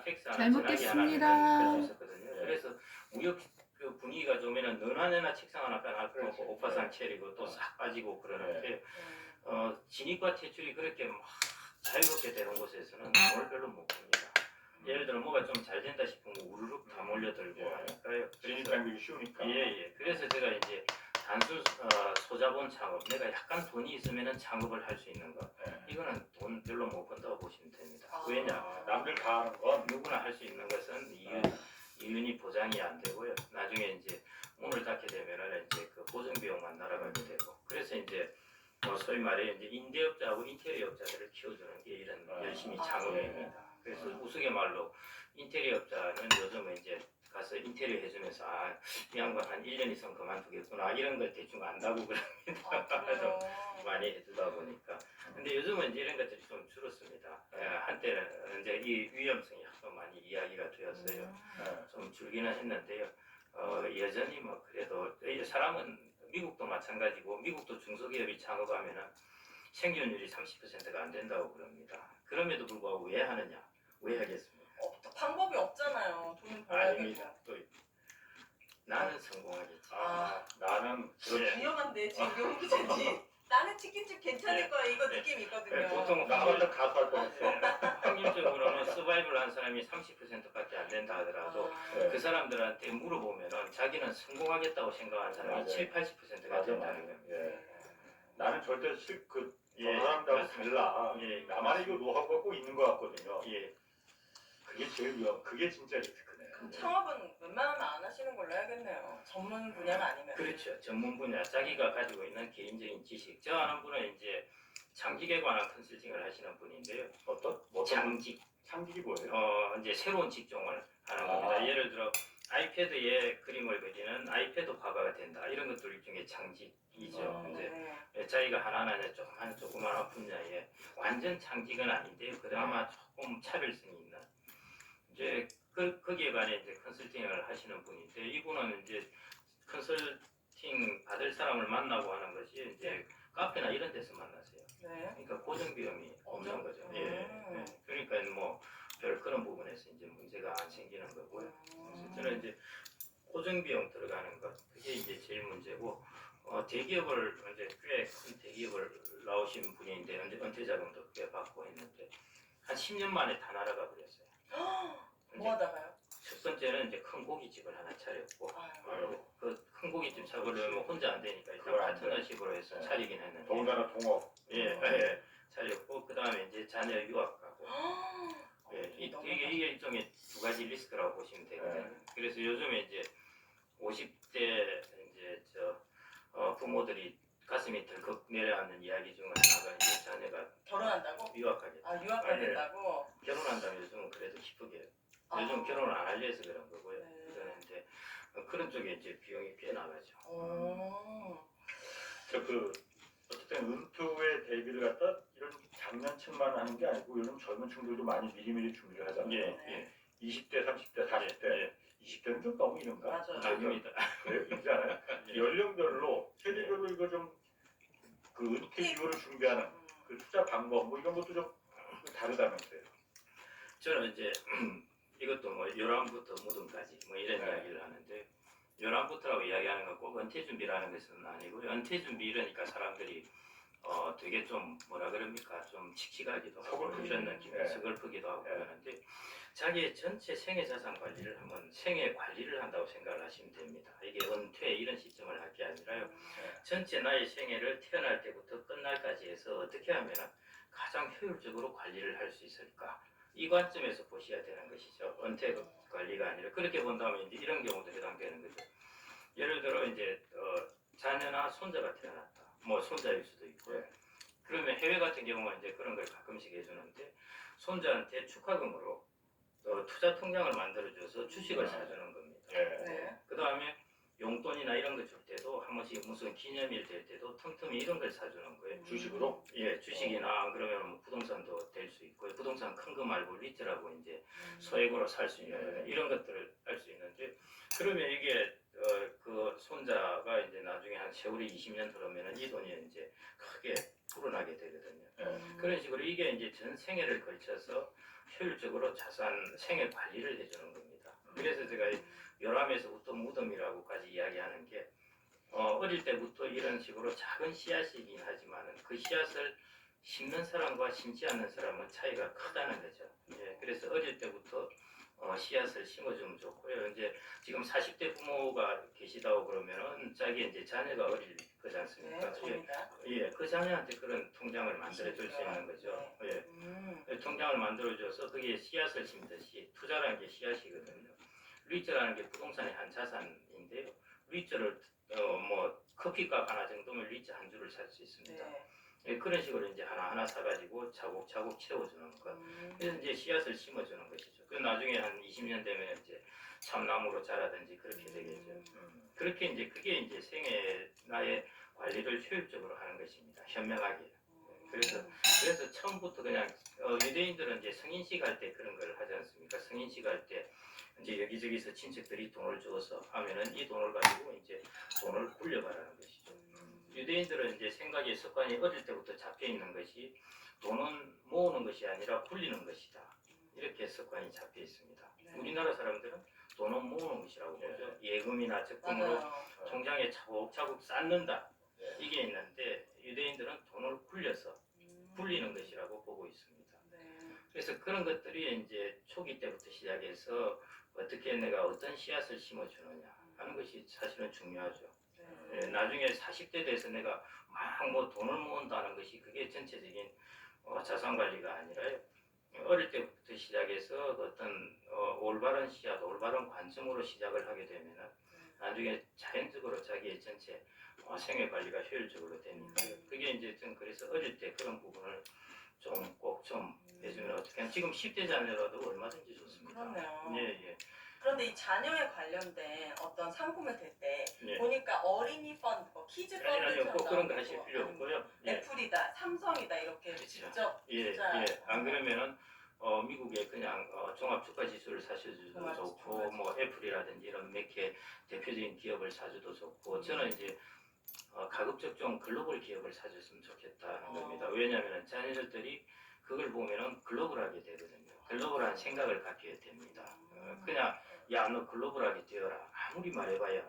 책상 잘 먹겠습니다. 할수 있었거든요. 그래서 무역 그 분위기가 좋으면은 너나 책상 하나 빼놓고 오파상 체리고 또 싹 빠지고 그러는데 진입과 퇴출이 그렇게 막 자유롭게 되는 곳에서는 돈을 별로 못 봅니다. 예를 들어 뭐가 좀 잘 된다 싶으면 우르륵 다 몰려들고 하니까요. 진입장벽이 쉬우니까. 예. 그래서 제가 이제 단순 소자본 창업, 내가 약간 돈이 있으면은 창업을 할 수 있는 거. 이거는 돈 별로 못 번다고 보시면 됩니다. 왜냐? 남들 다 하는 건 누구나 할 수 있는 것은 이윤이 보장이 안 되고요. 나중에 이제 문을 닫게 되면은 이제 그 보증 비용만 날아가게 되고. 그래서 이제 소위 말해 이제 임대업자하고 인테리어업자들을 키워주는 게 이런 열심히 창업입니다. 그래서 우스갯말로 인테리어업자는 요즘은 이제 가서 인테리어 해주면서 이 양반 한 1년 있으면 그만두겠구나 이런 걸 대충 안다고 그럽니다. 많이 해주다 보니까. 근데 요즘은 이제 이런 것들이 좀 줄었습니다. 한때는 이제 이 위험성이 하도 많이 이야기가 되었어요. 좀 줄기는 했는데요. 여전히 뭐 그래도 사람은 미국도 마찬가지고 미국도 중소기업이 창업하면은 생존율이 30%가 안 된다고 그럽니다. 그럼에도 불구하고 왜 하느냐? 왜 하겠습니까? 방법이 없잖아요. 돈을 벌어야 되고. 또 나는 성공하겠지. 나는 위험한데 지금 용기자지. 나는 치킨집 괜찮을 거야 이거 느낌이 있거든요. 보통 나한테 가수 할 뻔했어. 확률적으로는 서바이벌 한 사람이 30%밖에 안 된다 하더라도 그 사람들한테 물어보면은 자기는 성공하겠다고 생각하는 사람이 7, 80%가 된다는 겁니다. 나는 절대 저 사람들하고 달라. 나만의 이거 노하우가 꼭 있는 것 같거든요. 그게 제일 그게 진짜 리스크네. 그럼 창업은 웬만하면 안 하시는 걸로 해야겠네요. 전문 분야가 아니면. 그렇죠. 전문 분야, 자기가 가지고 있는 개인적인 지식. 저 아는 분은 이제 장직에 관한 컨설팅을 하시는 분인데요. 어떤 장직이 뭐예요? 이제 새로운 직종을 하는 겁니다. 예를 들어 아이패드에 그림을 그리는 아이패드 화가가 된다. 이런 것들 일종의 장직이죠. 이제 자기가 하나하나 조그마한 분야에 완전 장직은 아닌데요. 그나마 조금 차별성이 있는 이제 거기에 관해 이제 컨설팅을 하시는 분인데 이분은 이제 컨설팅 받을 사람을 만나고 하는 것이 이제 카페나 이런 데서 만나세요. 그러니까 고정 비용이 없는 거죠. 그러니까 뭐 별 그런 부분에서 이제 문제가 안 생기는 거고요. 그래서 저는 이제 고정 비용 들어가는 것 그게 이제 제일 문제고 대기업을 이제 꽤 큰 대기업을 나오신 분인데 은퇴 자금도 꽤 받고 했는데 한 10년 만에 다 날아가 버렸어요. 뭐 하다가요? 첫 번째는 이제 큰 고깃집을 하나 차렸고 그 큰 고깃집 차리려면 혼자 안 되니까 일단 파트너십으로 해서 차리긴 했는데 더군다나 동업. 차렸고 그 다음에 이제 자녀 유학 가고 이게 일종의 두 가지 리스크라고 보시면 되거든요. 그래서 요즘에 이제 50대 이제 부모들이 가슴이 덜컥 내려앉는 이야기 중 하나가 이제 자녀가 결혼한다고? 유학하겠다. 유학 가겠다고? 결혼한다면 요즘은 그래도 기쁘게 요즘 결혼을 안 하려서 그런 거고요. 그런데 그런 쪽에 이제 비용이 꽤 나가죠. 어쨌든 은퇴 후에 데뷔를 갖다 이런 장년층만 하는 게 아니고 요즘 젊은 층들도 많이 미리미리 준비를 하잖아요. 20대, 30대, 40대, 20대는 좀 너무 이른가? 맞아요. 아닙니다. 그래요? 이지 않아요? 연령별로 세대별로 이거 좀 그 은퇴 이후를 준비하는 그 투자 방법 뭐 이런 것도 좀 다르다면서요. 저는 이제 이것도 뭐 요람부터 무덤까지 뭐 이런 이야기를 하는데 요람부터라고 이야기하는 건 꼭 은퇴 준비라는 것은 아니고요. 은퇴 준비 이러니까 사람들이 되게 좀 뭐라 그럽니까 좀 칙칙하기도 하고 이런 느낌, 서글프기도 하고 그러는데 자기의 전체 생애 자산 관리를 한번 생애 관리를 한다고 생각을 하시면 됩니다. 이게 은퇴 이런 시점을 할 게 아니라요. 전체 나의 생애를 태어날 때부터 끝날까지 해서 어떻게 하면 가장 효율적으로 관리를 할 수 있을까? 이 관점에서 보셔야 되는 것이죠. 은퇴 관리가 아니라 그렇게 본다면 이제 이런 경우도 해당되는 거죠. 예를 들어 이제 자녀나 손자가 태어났다. 뭐 손자일 수도 있고요. 그러면 해외 같은 경우는 이제 그런 걸 가끔씩 해주는데 손자한테 축하금으로 투자 통장을 만들어줘서 주식을 사주는 겁니다. 그 다음에 용돈이나 이런 거 줄 때도 한 번씩 무슨 기념일 될 때도 틈틈이 이런 걸 사주는 거예요. 주식으로? 주식이나 그러면 뭐 부동산도 될 수 있고요. 부동산 큰 거 말고 리트라고 이제 소액으로 살 수 있는 이런 것들을 할 수 있는데 그러면 이게 그 손자가 이제 나중에 한 세월이 20년 흐르면은 이 돈이 이제 크게 불어나게 되거든요. 그런 식으로 이게 이제 전 생애를 걸쳐서 효율적으로 자산 생애 관리를 해주는 겁니다. 그래서 제가 요람에서부터 무덤이라고까지 이야기하는 게 어릴 때부터 이런 식으로 작은 씨앗이긴 하지만 그 씨앗을 심는 사람과 심지 않는 사람은 차이가 크다는 거죠. 예, 그래서 어릴 때부터 씨앗을 심어주면 좋고요. 이제 지금 40대 부모가 계시다고 그러면은 자기 이제 자녀가 어릴 거지 않습니까? 네, 접니다. 예, 그 자녀한테 그런 통장을 만들어줄 수 있는 거죠. 예, 통장을 만들어줘서 거기에 씨앗을 심듯이 투자라는 게 씨앗이거든요. 리츠라는 게 부동산의 한 자산인데요. 리츠를 뭐 커피값 하나 정도면 리츠 한 주를 살 수 있습니다. 네. 예, 그런 식으로 이제 하나하나 사가지고 차곡차곡 채워주는 것. 그래서 이제 씨앗을 심어주는 것이죠. 그 나중에 한 20년 되면 이제 참나무로 자라든지 그렇게 되겠죠. 그렇게 이제 그게 이제 생애 나의 관리를 효율적으로 하는 것입니다. 현명하게. 그래서 처음부터 그냥 유대인들은 이제 성인식 할 때 그런 걸 하지 않습니까? 성인식 할 때 이제 여기저기서 친척들이 돈을 주어서 하면은 이 돈을 가지고 이제 돈을 굴려가라는 것이죠. 유대인들은 이제 생각의 습관이 어릴 때부터 잡혀 있는 것이 돈은 모으는 것이 아니라 굴리는 것이다. 이렇게 습관이 잡혀 있습니다. 네. 우리나라 사람들은 돈은 모으는 것이라고 보죠. 예금이나 적금으로 맞아요. 통장에 차곡차곡 쌓는다. 이게 있는데 유대인들은 돈을 굴려서 굴리는 것이라고 보고 있습니다. 네. 그래서 그런 것들이 이제 초기 때부터 시작해서 어떻게 내가 어떤 씨앗을 심어주느냐 하는 것이 사실은 중요하죠. 네. 예, 나중에 40대 돼서 내가 막 뭐 돈을 모은다는 것이 그게 전체적인 자산 관리가 아니라요. 어릴 때부터 시작해서 어떤 올바른 씨앗, 올바른 관점으로 시작을 하게 되면은 나중에 자연적으로 자기의 전체 생애 관리가 효율적으로 되니까요. 그게 이제 좀 그래서 어릴 때 그런 부분을 좀 꼭 좀 해주면 어떻게 지금 10대 자녀라도 얼마든지 좋습니다. 그렇네요. 예. 그런데 이 자녀에 관련된 어떤 상품을 들 때 예. 보니까 어린이 펀드, 뭐 키즈 아니요, 꼭 그런 거 펀드처럼 하실 필요 없고요. 예. 애플이다, 삼성이다 이렇게 그렇죠. 직접 예. 투자. 안 그러면은 미국에 그냥 종합주가지수를 사셔도 좋고 뭐 애플이라든지 이런 몇 개 대표적인 기업을 사줘도 좋고 저는 이제 가급적 좀 글로벌 기업을 사줬으면 좋겠다는 겁니다. 왜냐하면 자녀들이 그걸 보면은 글로벌하게 되거든요. 글로벌한 생각을 갖게 됩니다. 그냥 야 너 글로벌하게 되어라 아무리 말해봐야